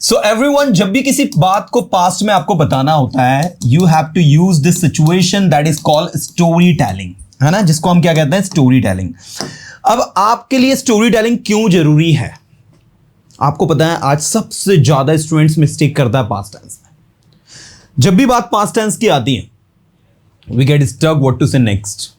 So everyone, जब भी किसी बात को पास्ट में आपको बताना होता है, you have to use this situation that is called story telling, है ना, जिसको हम क्या कहते हैं, स्टोरी टेलिंग। अब आपके लिए स्टोरी टेलिंग क्यों जरूरी है? आपको पता है आज सबसे ज्यादा स्टूडेंट्स मिस्टेक करता है पास्ट टेंस में। जब भी बात पास्ट टेंस की आती है, we get stuck what to say next,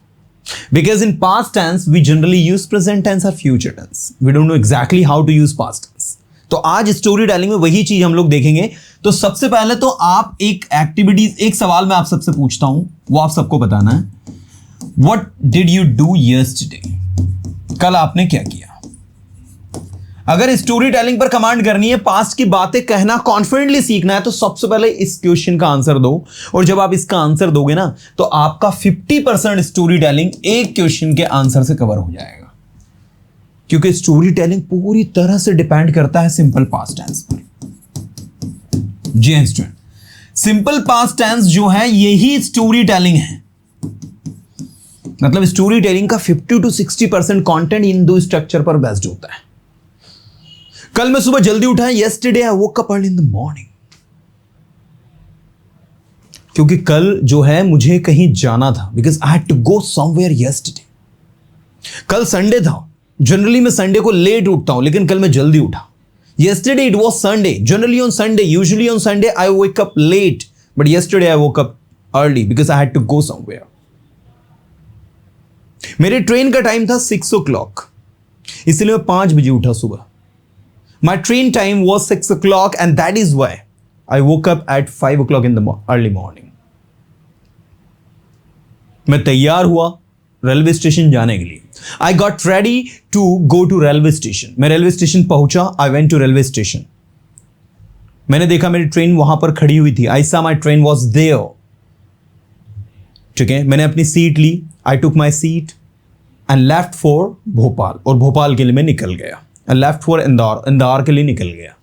because in past tense we generally use present tense or future tense. We don't know exactly how to use past tense. तो आज story telling में वही चीज हम लोग देखेंगे। तो सबसे पहले तो आप एक एक्टिविटीज, एक सवाल मैं आप सबसे पूछता हूं, वो आप सबको बताना है। What did you do yesterday? कल आपने क्या किया? अगर स्टोरी टेलिंग पर कमांड करनी है, पास्ट की बातें कहना कॉन्फिडेंटली सीखना है, तो सबसे पहले इस क्वेश्चन का आंसर दो। और जब आप इसका आंसर दोगे ना, तो आपका 50% स्टोरी टेलिंग एक क्वेश्चन के आंसर से कवर हो जाएगा। क्योंकि स्टोरी टेलिंग पूरी तरह से डिपेंड करता है सिंपल पास्ट टेंस पर। जी स्टूडेंट, सिंपल पास्ट टेंस जो है यही स्टोरी टेलिंग है। मतलब स्टोरी टेलिंग का 50 to 60% कंटेंट इन दो स्ट्रक्चर पर बेस्ड होता है। कल मैं सुबह जल्दी उठा, yesterday I woke up early in the morning। क्योंकि कल जो है मुझे कहीं जाना था, because I had to go somewhere yesterday। कल संडे था, जनरली मैं संडे को लेट उठता हूं, लेकिन कल मैं जल्दी उठा। Yesterday it was Sunday, generally on Sunday, usually on Sunday I wake up late, but yesterday I woke up early because I had to go somewhere। मेरे ट्रेन का टाइम था 6 o'clock, इसलिए मैं 5 बजे उठा सुबह। My train time was 6 o'clock and that is why I woke up at 5 o'clock in the early morning। मैं तैयार हुआ रेलवे स्टेशन जाने के लिए। I got ready to go to railway station। मैं रेलवे स्टेशन पहुंचा। I went to railway station। मैंने देखा मेरी ट्रेन वहां पर खड़ी हुई थी। I saw my train was there। ठीक है, मैंने अपनी सीट ली। I took my seat and left for Bhopal, और भोपाल के लिए मैं निकल गया। लेफ्ट फॉर इंदौर, इंदौर के लिए निकल गया।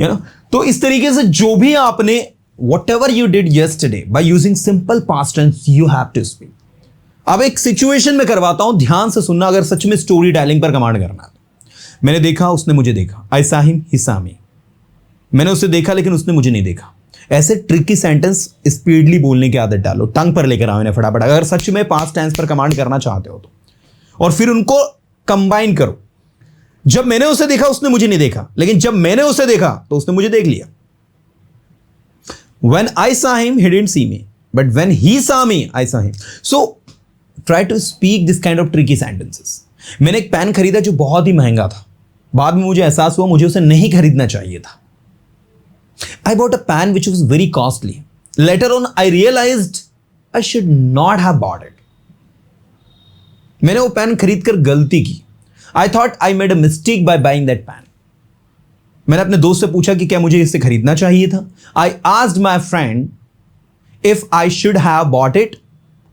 यू नो, तो इस तरीके से जो भी आपने whatever you did yesterday by using simple past tense you have to speak। अब एक सिचुएशन में करवाता हूं, ध्यान से सुनना, अगर सच में स्टोरी टेलिंग पर कमांड करना है। मैंने देखा, उसने मुझे देखा। I saw him, he saw me। मैंने उसे देखा लेकिन उसने मुझे नहीं देखा। ऐसे ट्रिकी सेंटेंस स्पीडली बोलने की आदत डालो, टंग पर लेकर आओ इन्हें फटाफट, अगर सच में पास्ट टेंस पर कमांड करना चाहते हो तो। और फिर उनको कंबाइन करो। जब मैंने उसे देखा उसने मुझे नहीं देखा, लेकिन जब मैंने उसे देखा तो उसने मुझे देख लिया। When I saw him, he didn't see me, but when he saw me, I saw him। So try to speak this kind of tricky sentences। मैंने एक पेन खरीदा जो बहुत ही महंगा था। बाद में मुझे एहसास हुआ मुझे उसे नहीं खरीदना चाहिए था। I bought a pen which was very costly। Later on I realized I should not have bought it। मैंने वो पेन खरीद कर गलती की। I thought I made a mistake by buying that pen। मैंने अपने दोस्त से पूछा कि क्या मुझे इसे खरीदना चाहिए था। I asked my friend if I should have bought it,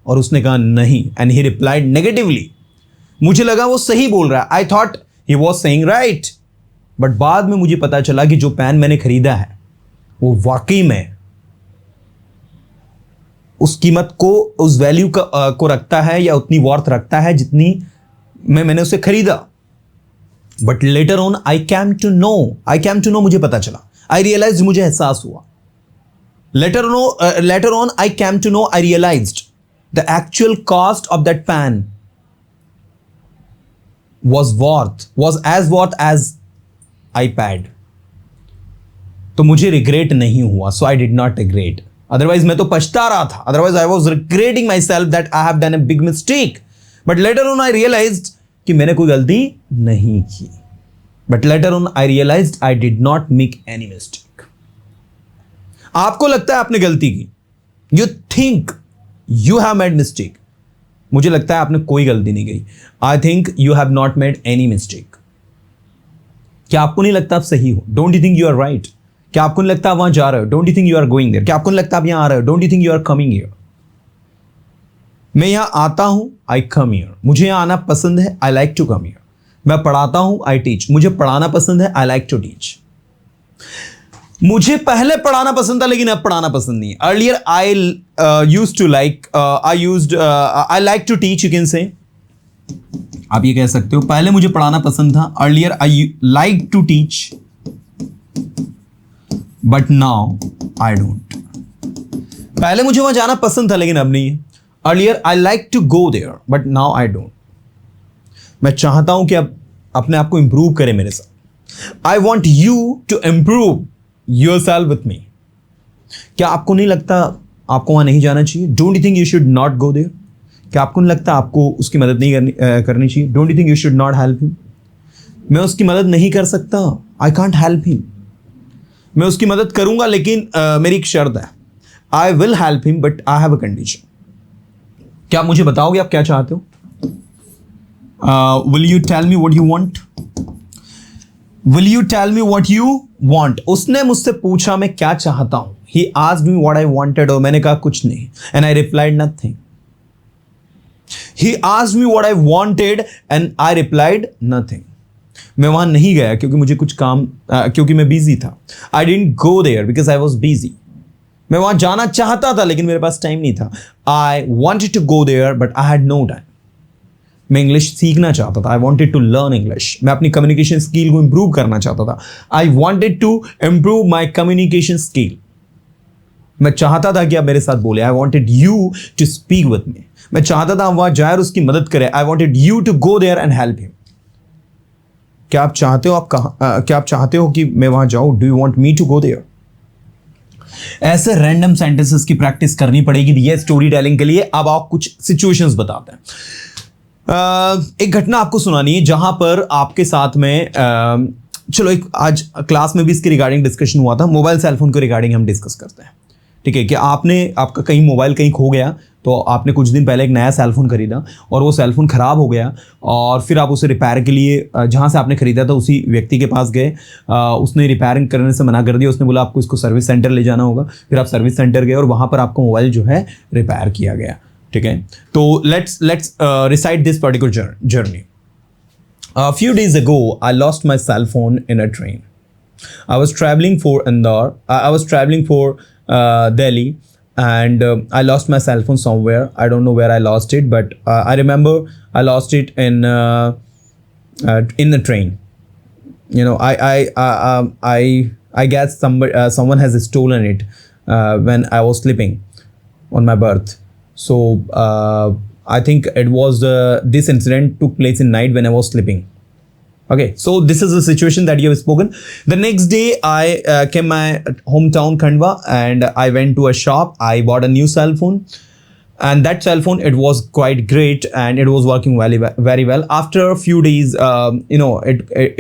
और उसने कहा नहीं, and he replied negatively। मुझे लगा वो सही बोल रहा है। I thought he was saying right, but बाद में मुझे पता चला कि जो पेन मैंने खरीदा है वो वाकई में उस कीमत को, उस वैल्यू को रखता है, या उतनी वर्थ रखता है जितनी मैंने उसे खरीदा। But later on I came to know, मुझे पता चला। आई रियलाइज, मुझे एहसास हुआ। Later on I came to know, I realized the actual cost of that pen was as worth as I paid। तो मुझे रिग्रेट नहीं हुआ। So I did not regret, otherwise मैं तो पछता रहा था। Otherwise I was regretting myself that I have done a big mistake, but later on I realised कि मैंने कोई गलती नहीं की। But later on I realised I did not make any mistake. आपको लगता है आपने गलती की, you think you have made mistake. मुझे लगता है आपने कोई गलती नहीं की। आई think you have not made any mistake. क्या आपको नहीं लगता आप सही हो? Don't you think you are right? क्या आपको नहीं लगता आप वहां जा रहे हो? Don't you think you are going there? क्या आपको नहीं लगता आप यहां आ रहे हो? Don't you think you are coming here? मैं यहां आता हूं, आई कम हियर। मुझे यहां आना पसंद है, I like to come here. मैं पढ़ाता हूं, आई टीच। मुझे पढ़ाना पसंद है, आई लाइक टू टीच। मुझे पहले पढ़ाना पसंद था लेकिन अब पढ़ाना पसंद नहीं है। Earlier I used to like, I like to teach, you can say. आप ये कह सकते हो, पहले मुझे पढ़ाना पसंद था, earlier I like to teach, but now I don't. पहले मुझे वहां जाना पसंद था लेकिन अब नहीं है। Earlier I like to go there but now I don't. मैं चाहता हूं कि अब अपने आप को इंप्रूव करें मेरे साथ। I want you to improve yourself with me. क्या आपको नहीं लगता आपको वहां नहीं जाना चाहिए? Don't you think you should not go there? क्या आपको नहीं लगता आपको उसकी मदद नहीं करनी चाहिए? Don't you think you should not help him? मैं उसकी मदद नहीं कर सकता, आई कांट हेल्प हिम। मैं उसकी मदद करूंगा लेकिन मेरी एक शर्त है, I will help him but I have a condition. क्या आप मुझे बताओगे आप क्या चाहते हो? Will you tell me what you want? Will you tell me what you want? उसने मुझसे पूछा मैं क्या चाहता हूं। He asked me what I wanted और मैंने कहा कुछ नहीं, and I replied nothing. He asked me what I wanted and I replied nothing. मैं वहां नहीं गया क्योंकि मुझे कुछ काम क्योंकि मैं बिजी था। I didn't go there because I was busy. मैं वहां जाना चाहता था लेकिन मेरे पास टाइम नहीं था। I wanted to go there but I had no time. मैं इंग्लिश सीखना चाहता था। I wanted to learn English. मैं अपनी कम्युनिकेशन स्किल को इंप्रूव करना चाहता था। I wanted to improve my communication skill. मैं चाहता था कि आप मेरे साथ बोले। I wanted you to speak with me. मैं चाहता था वहां जाए और उसकी मदद करे। I wanted you to go there and help him. क्या आप चाहते हो क्या आप चाहते हो कि मैं वहां जाऊं? Do you want me to go there? ऐसे रैंडम सेंटेंसेस की प्रैक्टिस करनी पड़ेगी ये स्टोरी टेलिंग के लिए। अब आप कुछ सिचुएशंस बताते हैं। एक घटना आपको सुनानी है जहां पर आपके साथ में चलो एक आज क्लास में भी इसके रिगार्डिंग डिस्कशन हुआ था। मोबाइल सेलफोन के रिगार्डिंग हम डिस्कस करते हैं, ठीक है? कि आपका कहीं मोबाइल कहीं खो गया तो आपने कुछ दिन पहले एक नया सेलफोन खरीदा और वो सेलफोन ख़राब हो गया और फिर आप उसे रिपेयर के लिए जहाँ से आपने ख़रीदा था उसी व्यक्ति के पास गए। उसने रिपेयरिंग करने से मना कर दिया। उसने बोला आपको इसको सर्विस सेंटर ले जाना होगा। फिर आप सर्विस सेंटर गए और वहाँ पर आपका मोबाइल जो है रिपेयर किया गया, ठीक है? तो let's recite this particular journey. A few days ago, I lost my cell phone in a train. I was traveling for Indore. I was traveling for Delhi, and I lost my cell phone somewhere. I don't know where I lost it, but I remember I lost it in the train. You know, I guess someone has stolen it when I was sleeping on my berth. So I think it was this incident took place in night when I was sleeping. Okay, so this is the situation that you have spoken. The next day I came my hometown Khandwa and I went to a shop. I bought a new cell phone, and that cell phone, it was quite great and it was working very well. After a few days,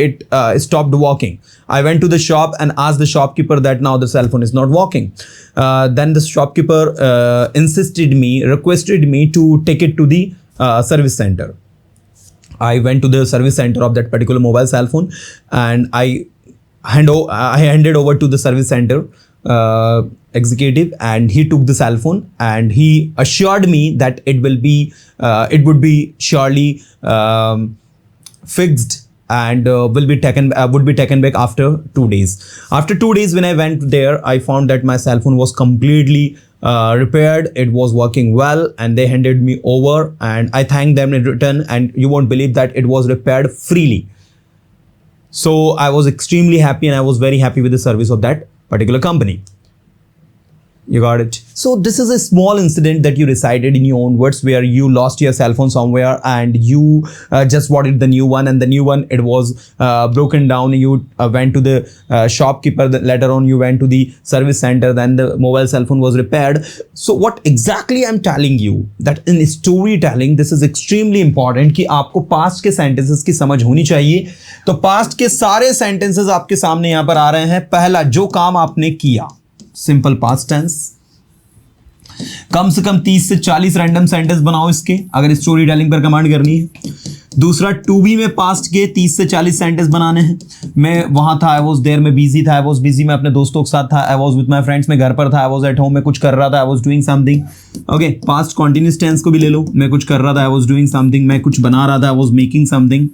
it stopped working. I went to the shop and asked the shopkeeper that now the cell phone is not working. Then the shopkeeper requested me to take it to the service center. I went to the service center of that particular mobile cell phone and I handed over to the service center executive, and he took the cell phone and he assured me that it would be surely fixed and would be taken back after 2 days. After 2 days when I went there, I found that my cell phone was completely repaired. It was working well and they handed me over and I thanked them in return, and you won't believe that it was repaired freely. So I was extremely happy and I was very happy with the service of that particular company. You got it? So this is a small incident that you recited in your own words where you lost your cell phone somewhere and you just bought it the new one, and the new one, it was broken down. You went to the shopkeeper. Later on you went to the service center. Then the mobile cell phone was repaired. So what exactly I'm telling you that in storytelling this is extremely important कि आपको past के sentences की समझ होनी चाहिए। तो past के सारे sentences आपके सामने यहाँ पर आ रहे हैं। पहला जो काम आपने किया, सिंपल पास्ट टेंस। कम से कम 30 से 40 रैंडम सेंटेंस बनाओ इसके, अगर स्टोरी टेलिंग पर कमांड करनी है। दूसरा, टू बी में पास्ट के 30 से 40 सेंटेंस बनाने हैं। मैं वहां था, आई वॉज देयर, मैं बिजी था, आई वॉज बिजी, मैं अपने दोस्तों के साथ था, I was with my friends, मैं घर पर था, आई वॉज एट होम, मैं कुछ कर रहा था, I was doing something. Okay, past continuous tense को भी ले लो, मैं कुछ कर रहा था, आई वॉज डूइंग समथिंग, मैं कुछ बना रहा था, आई वॉज मेकिंग समथिंग।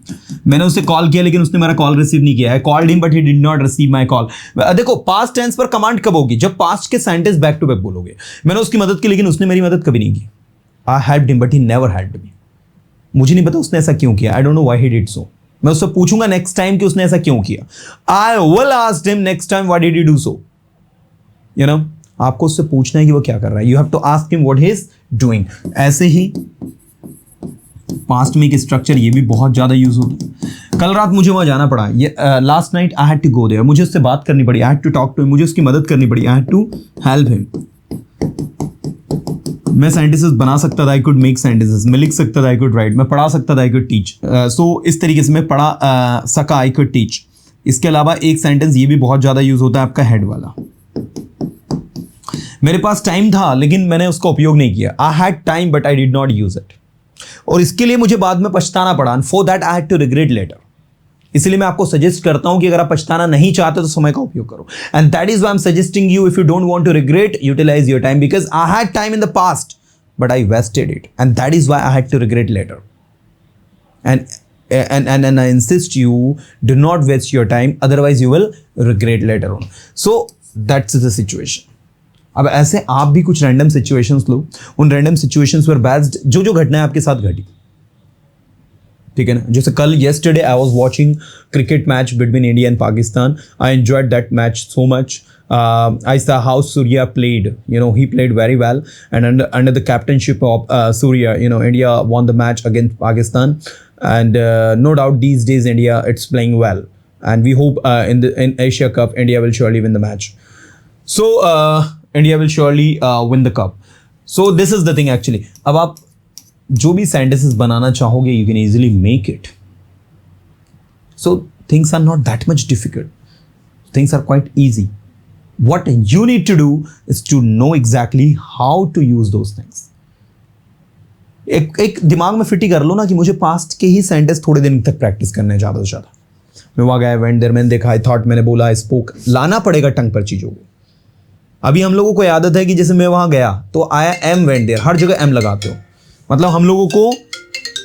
मैंने उसे कॉल किया लेकिन उसने मेरा कॉल रिसीव नहीं किया। I called him but he did not receive my call. देखो, पास्ट टेंस पर कमांड कब होगी? जब पास्ट के सेंटेंस बैक टू बैक बोलोगे। मैंने उसकी मदद की लेकिन उसने मेरी मदद कभी नहीं की। आई helped him but he never helped me. मुझे नहीं पता उसने ऐसा क्यों किया। I don't know why he did so. मैं उससे पूछूंगा नेक्स्ट टाइम कि उसने ऐसा क्यों किया। I will ask him next time why did you do so. You know, आपको उससे पूछना है कि वो क्या कर रहा है. You have to ask him what he is doing. ऐसे ही पास्ट में एक स्ट्रक्चर ये भी बहुत ज़्यादा यूज होता है. कल रात मुझे वहाँ जाना पड़ा, ये last night I had to go there, मुझे उससे बात करनी पड़ी, I had to talk to him, मुझे उसकी मदद करनी पड़ी, I had to help him. मैं सेंटेंसेस बना सकता था, आई कुड मेक सेंटेंसेस, मैं लिख सकता था, आई कुड राइट, मैं पढ़ा सकता था, आई कुड टीच. सो इस तरीके से मैं पढ़ा सका, आई कुड टीच. इसके अलावा एक सेंटेंस ये भी बहुत ज़्यादा यूज होता है आपका हेड वाला. मेरे पास टाइम था लेकिन मैंने उसका उपयोग नहीं किया. I had time but I did not use it, और इसके लिए मुझे बाद में पछताना पड़ा. For that I had to regret later. इसलिए मैं आपको सजेस्ट करता हूं कि अगर आप पछताना नहीं चाहते तो समय का उपयोग करो. And that is why I am suggesting you, if you don't want to regret, utilize your time, because I had time in the past but I wasted it, and that is why I had to regret later. And I insist you do not waste your time, otherwise you will regret later on. So that's the situation. अब ऐसे आप भी कुछ random situations लो, उन random situations पर based जो जो घटना है आपके साथ घटी, ठीक है ना. जैसे कल yesterday I was watching cricket match between India and Pakistan. I enjoyed that match so much. I saw how Surya played. You know, he played very well, and under the captainship of Surya, you know, India won the match against Pakistan. And no doubt these days India it's playing well, and we hope in Asia Cup India will surely win the match. So India will surely win the cup. So this is the thing actually. अब आप जो भी sentences बनाना चाहोगे, you can easily make it. So things are not that much difficult. Things are quite easy. What you need to do is to know exactly how to use those things. एक दिमाग में fit ही कर लो ना कि मुझे past के ही sentence थोड़े दिन तक प्रैक्टिस करने हैं ज़्यादा से ज़्यादा. मैं वहाँ गया, वेंट देयर, मैंने देखा, आई थॉट, मैंने बोला, आई स्पोक. लाना पड़ेगा टंग पर चीज़ों को. अभी हम लोगों को आदत है कि जैसे मैं वहाँ गया तो आया एम, वेंट देयर, हर जगह एम लगाते हो. मतलब हम लोगों को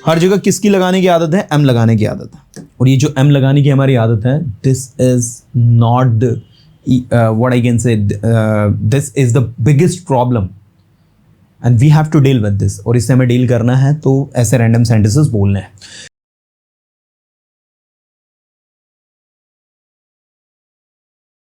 हर जगह किसकी लगाने की आदत है? एम लगाने की आदत है. और ये जो एम लगाने की हमारी आदत है, this is not what I can say, this is the biggest problem, and we have to deal with this. और इससे हमें डील करना है तो ऐसे रैंडम सेंटेंसेस बोलने हैं.